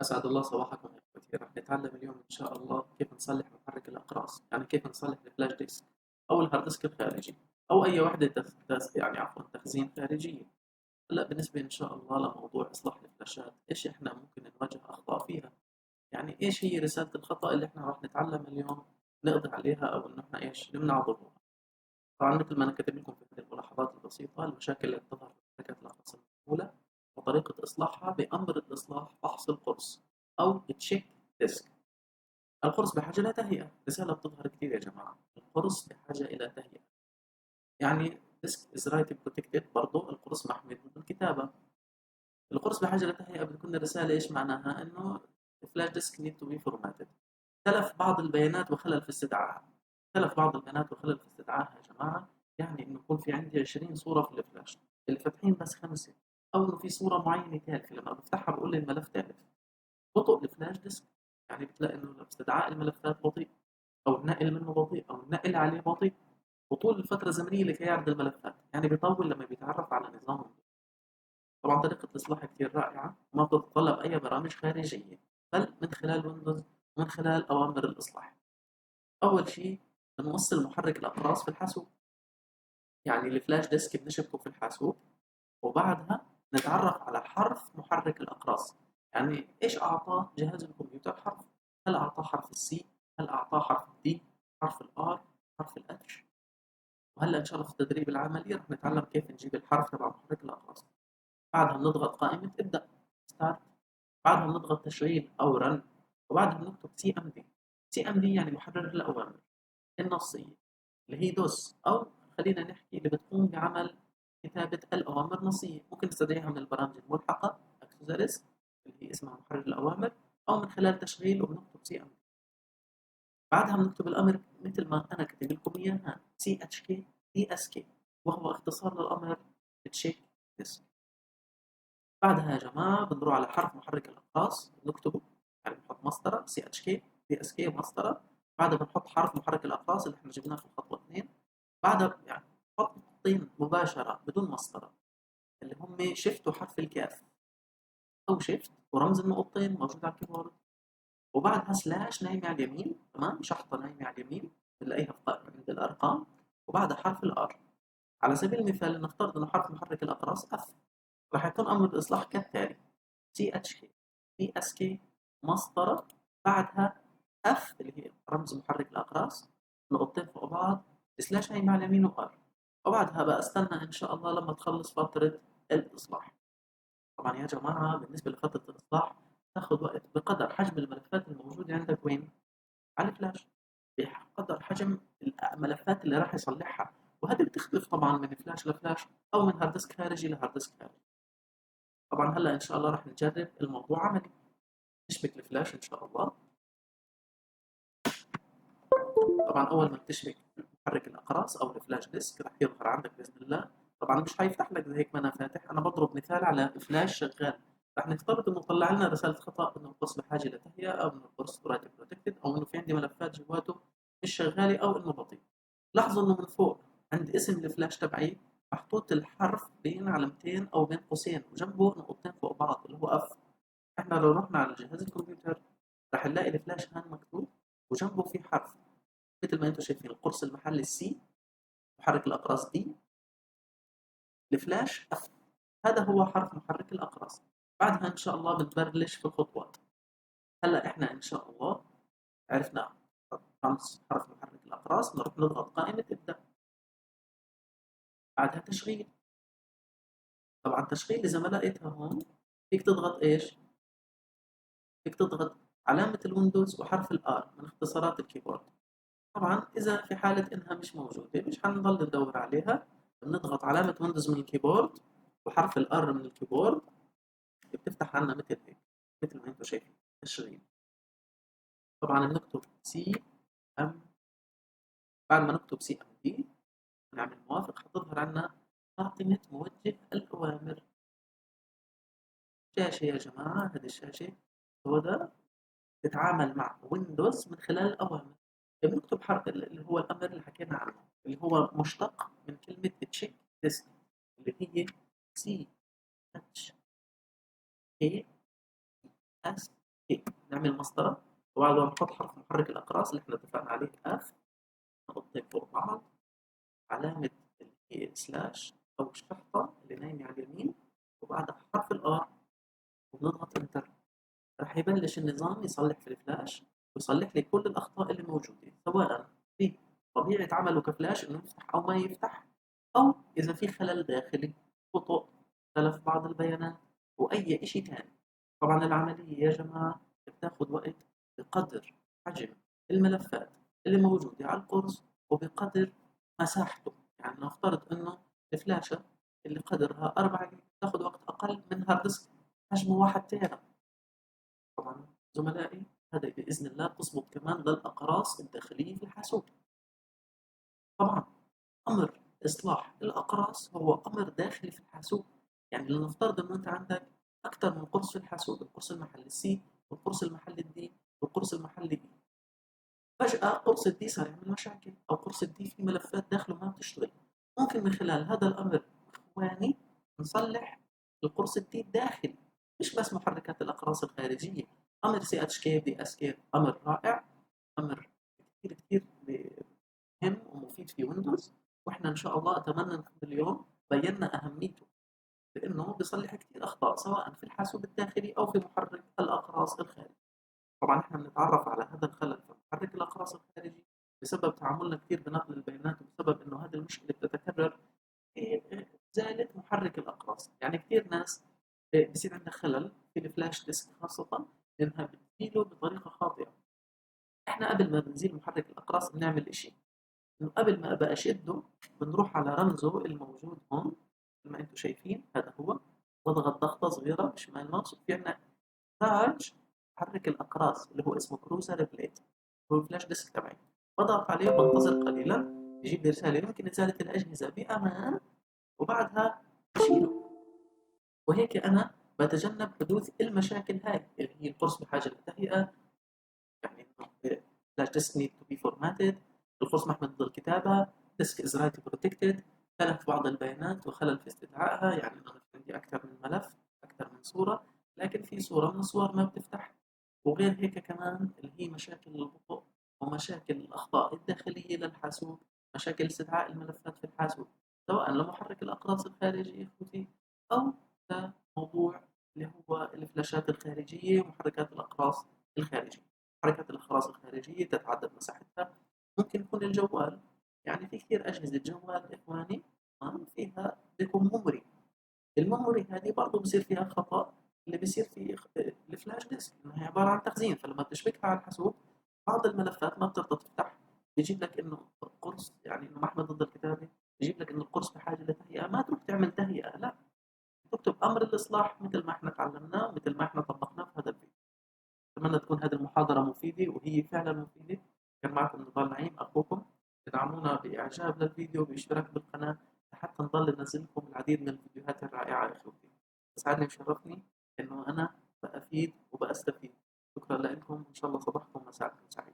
أسعد الله صباحكم يا إخوتي. راح نتعلم اليوم إن شاء الله كيف نصلح محرك الأقراص، يعني كيف نصلح الفلاش ديسك أو الهارد ديسك الخارجي أو أي وحدة يعني عفوا تخزين خارجية. هلا بالنسبة إن شاء الله لموضوع إصلاح الفلاشات، إيش إحنا ممكن نواجه أخطاء فيها؟ يعني إيش هي رسالة الخطأ اللي إحنا راح نتعلم اليوم نقضي عليها أو إنه إحنا إيش نمنع ظهورها. طبعا مثل ما أنا كاتب لكم في هذه الملاحظات البسيطة، المشاكل اللي بتظهر في محركات الأقراص المحمولة وطريقة إصلاحها بأمر الإصلاح فحص القرص أو تشيك ديسك. القرص بحاجة إلى تهيئة، رسالة بتظهر كثير يا جماعة، القرص بحاجة إلى تهيئة. يعني disk is write protected، برضو القرص محمي ضد الكتابة. القرص بحاجة إلى تهيئة بتكون الرسالة إيش معناها؟ إنه flash disk need to be formatted. تلف بعض البيانات وخلل في استدعائها. تلف بعض البيانات وخلل في استدعائها يا جماعة، يعني إنه يكون في عندي 20 صورة في الفلاش اللي فاتحين بس خمسة، أو إنه في صورة معينة تالفة لما بفتحها بقول لي الملف تالف. بطء الفلاش ديسك، يعني بتلاقي إنه استدعاء الملفات بطيء، أو النقل منه بطيء، أو النقل عليه بطيء، وطول الفترة الزمنية لكي يعرض الملفات، يعني بيطول لما بيتعرف على نظام. طبعا طريقة الإصلاح كتير رائعة وما بتتطلب أي برامج خارجية، بل من خلال ويندوز ومن خلال أوامر الإصلاح. أول شيء بنوصل محرك الأقراص في الحاسوب، يعني الفلاش ديسك بنشبكه في الحاسوب، وبعدها نتعرف على حرف محرك الأقراص. يعني إيش أعطاه جهاز الكمبيوتر حرف؟ هل أعطاه حرف السي؟ هل أعطاه حرف الدي؟ حرف الآر؟ حرف الاتش؟ وهلا إن شاء الله في التدريب العملي رح نتعلم كيف نجيب الحرف تبع محرك الأقراص. بعدها بنضغط قائمة ابدأ ستارت، بعدها بنضغط تشغيل أو رن، وبعدها بنكتب سي ام دي. سي ام دي يعني محرر الأوامر النصية، اللي هي دوس، أو خلينا نحكي اللي بتقوم بعمل كتابة الأوامر النصية. ممكن نستدعيها من البرامج الملحقة أكسسوارز اللي هي اسمها محرر الأوامر، أو من خلال تشغيل وبنكتب سي ام دي. بعدها بنكتب الأمر مثل ما أنا كاتب لكم إياها، سي اتش كي دي اس كي، وهو اختصار للأمر تشيك ديسك. بعدها يا جماعة بنروح على حرف محرك الأقراص بنكتبه، يعني بنحط مسطرة سي اتش كي دي اس كي مسطرة. بعدها بنحط حرف محرك الأقراص اللي احنا جبناه في الخطوة 2. بعدها يعني بحط نقطتين مباشرة بدون مسطرة، اللي هم شيفت وحرف الكاف، أو شيفت ورمز النقطتين موجود على الكيبورد، وبعدها سلاش نايمة على اليمين، تمام، شحطة نايمة على اليمين بنلاقيها في قائمة عند الأرقام، وبعدها حرف الآر. على سبيل المثال نفترض إنه حرف محرك الأقراص اف، راح يكون أمر الإصلاح كالتالي: سي اتش كي دي اس كي مسطرة، بعدها اف اللي هي رمز محرك الأقراص، نقطتين فوق بعض، سلاش نايمة على اليمين وآر. وبعدها بقى استنى إن شاء الله لما تخلص فترة الإصلاح. طبعا يا جماعة بالنسبة لفترة الإصلاح تاخذ وقت بقدر حجم الملفات الموجودة عندك وين؟ على الفلاش، بقدر حجم الملفات اللي راح يصلحها. وهذه بتختلف طبعا من فلاش لفلاش، أو من هارد ديسك خارجي لهارد ديسك خارجي. طبعا هلا إن شاء الله راح نجرب الموضوع عملي. نشبك الفلاش إن شاء الله. طبعا أول ما بتشبك محرك الأقراص أو الفلاش ديسك راح يظهر عندك بإذن الله. طبعا مش حيفتح لك زي هيك ما أنا فاتح، أنا بضرب مثال على فلاش شغال. راح نفترض إنه طلع لنا رسالة خطأ إنه القرص بحاجة لتهيئة، أو إنه القرص رايت بروتكتد، أو إنه في عندي ملفات جواته مش شغالة، أو إنه بطيء. لاحظوا إنه من فوق عند اسم الفلاش تبعي محطوط الحرف بين علامتين أو بين قوسين وجنبه نقطتين فوق بعض اللي هو اف. احنا لو رحنا على جهاز الكمبيوتر راح نلاقي الفلاش هان مكتوب وجنبه في حرف، مثل ما انتم شايفين القرص المحلي السي، محرك الأقراص دي، الفلاش اف. هذا هو حرف محرك الأقراص. بعدها إن شاء الله بنبلش في الخطوات. هلا احنا إن شاء الله عرفنا خمس حرف محرك الأقراص، نروح نضغط قائمة ابدأ. بعدها تشغيل. طبعا تشغيل إذا ما لقيتها هون فيك تضغط إيش؟ فيك تضغط علامة الويندوز وحرف الآر من اختصارات الكيبورد. طبعا إذا في حالة إنها مش موجودة مش حنضل ندور عليها، بنضغط علامة ويندوز من الكيبورد وحرف الآر من الكيبورد، بتفتح عنا مثل هيك، مثل ما انتم شايفين تشغيل. طبعا بنكتب سي ام، بعد ما نكتب سي ام دي نعمل موافق، حتظهر عنا قائمة موجه الأوامر. شاشة يا جماعة، هذه الشاشة سوداء تتعامل مع ويندوز من خلال الأوامر. بنكتب حرف اللي هو الأمر اللي حكينا عنه، اللي هو مشتق من كلمة تشيك ديسك، اللي هي سي اتش كي اس هيك نعمل مسطرة، وبعد ما نحط حرف محرك الأقراص اللي احنا اتفقنا عليه F، نحطهم فوق بعض، علامة اللي هي سلاش أو الشحطة اللي نايمة على اليمين، وبعدها حرف الآر، وبنضغط انتر. راح يبلش النظام يصلح في الفلاش، ويصلح لي كل الأخطاء اللي موجودة، سواء في طبيعة عمله كفلاش إنه يفتح أو ما يفتح، أو إذا في خلل داخلي، بطء، تلف بعض البيانات، وأي إشي تاني. طبعا العملية يا جماعة بتاخد وقت بقدر حجم الملفات اللي موجودة على القرص، وبقدر مساحته. يعني نفترض إنه الفلاشة اللي قدرها 4 جيجا تاخد وقت أقل من هارد ديسك حجمه 1 تيرا. طبعا زملائي هذا بإذن الله بتظبط كمان للأقراص الداخلية في الحاسوب. طبعا أمر إصلاح الأقراص هو أمر داخلي في الحاسوب. يعني لنفترض إنه أنت عندك أكثر من قرص في الحاسوب، القرص المحلي سي، والقرص المحلي دي، والقرص المحلي بي. فجأة قرص الدي صار يعمل مشاكل، أو قرص الدي في ملفات داخله ما بتشتغل. ممكن من خلال هذا الأمر إخواني نصلح القرص الدي الداخلي، مش بس محركات الأقراص الخارجية. أمر سي اتش كي دي اس كي أمر رائع، أمر كثير كثير مهم ومفيد في ويندوز. واحنا ان شاء الله اتمنى نكون اليوم بينا اهميته، لانه بيصلح كثير اخطاء سواء في الحاسوب الداخلي او في محرك الاقراص الخارجي. طبعا احنا بنتعرف على هذا الخلل في محرك الاقراص الخارجي بسبب تعاملنا كثير بنقل البيانات، وبسبب انه هذه المشكله بتتكرر في ازاله محرك الاقراص. يعني كثير ناس بصير عندها خلل في الفلاش ديسك خاصه، لانها بتزيله بطريقه خاطئه. احنا قبل ما بنزيل محرك الاقراص بنعمل اشي، إنه قبل ما أبقى أشده بنروح على رمزه الموجود هون زي ما أنتم شايفين، هذا هو. بضغط ضغطة صغيرة بشمال الماوس، وفي عندنا تاج محرك الأقراص اللي هو اسمه كروزر بليد، هو الفلاش ديسك تبعي. بضغط عليه وبنتظر قليلا، بيجيب لي رسالة يمكن إزالة الأجهزة بأمان، وبعدها بشيله. وهيك أنا بتجنب حدوث المشاكل هاي اللي هي القرص بحاجة للتهيئة، يعني flash disk need to be formatted، القرص محمي ضد الكتابة، disk is write protected، تلف بعض البيانات وخلل في استدعائها. يعني أنا في عندي أكثر من ملف، أكثر من صورة، لكن في صورة من الصور ما بتفتح. وغير هيك كمان اللي هي مشاكل البطء، ومشاكل الأخطاء الداخلية للحاسوب، مشاكل استدعاء الملفات في الحاسوب، سواء لمحرك الأقراص الخارجي إخوتي، أو لموضوع اللي هو الفلاشات الخارجية ومحركات الأقراص الخارجية. محركات الأقراص الخارجية تتعدد مساحتها، ممكن يكون الجوال. يعني في كثير أجهزة جوال إخواني فيها بيكون ميموري، الميموري هذه برضه بصير فيها خطأ اللي بيصير في الفلاش ديسك، إنه هي عبارة عن تخزين. فلما تشبكها على الحاسوب بعض الملفات ما بترضى تفتح، بيجيب لك إنه القرص، يعني إنه محمي ضد الكتابة، بيجيب لك إنه القرص بحاجة لتهيئة. ما تروح تعمل تهيئة، لا، تكتب أمر الإصلاح مثل ما إحنا تعلمناه، مثل ما إحنا طبقناه في هذا الفيديو. أتمنى تكون هذه المحاضرة مفيدة، وهي فعلا مفيدة. كان معكم نضال نعيم أخوكم. ادعمونا بإعجاب للفيديو وباشتراك بالقناة لحتى نضل ننزل لكم العديد من الفيديوهات الرائعة يا أخوتي. أسعدني وشرفني إنه أنا بأفيد وبأستفيد. شكرا لكم، إن شاء الله صباحكم مساءكم سعيد.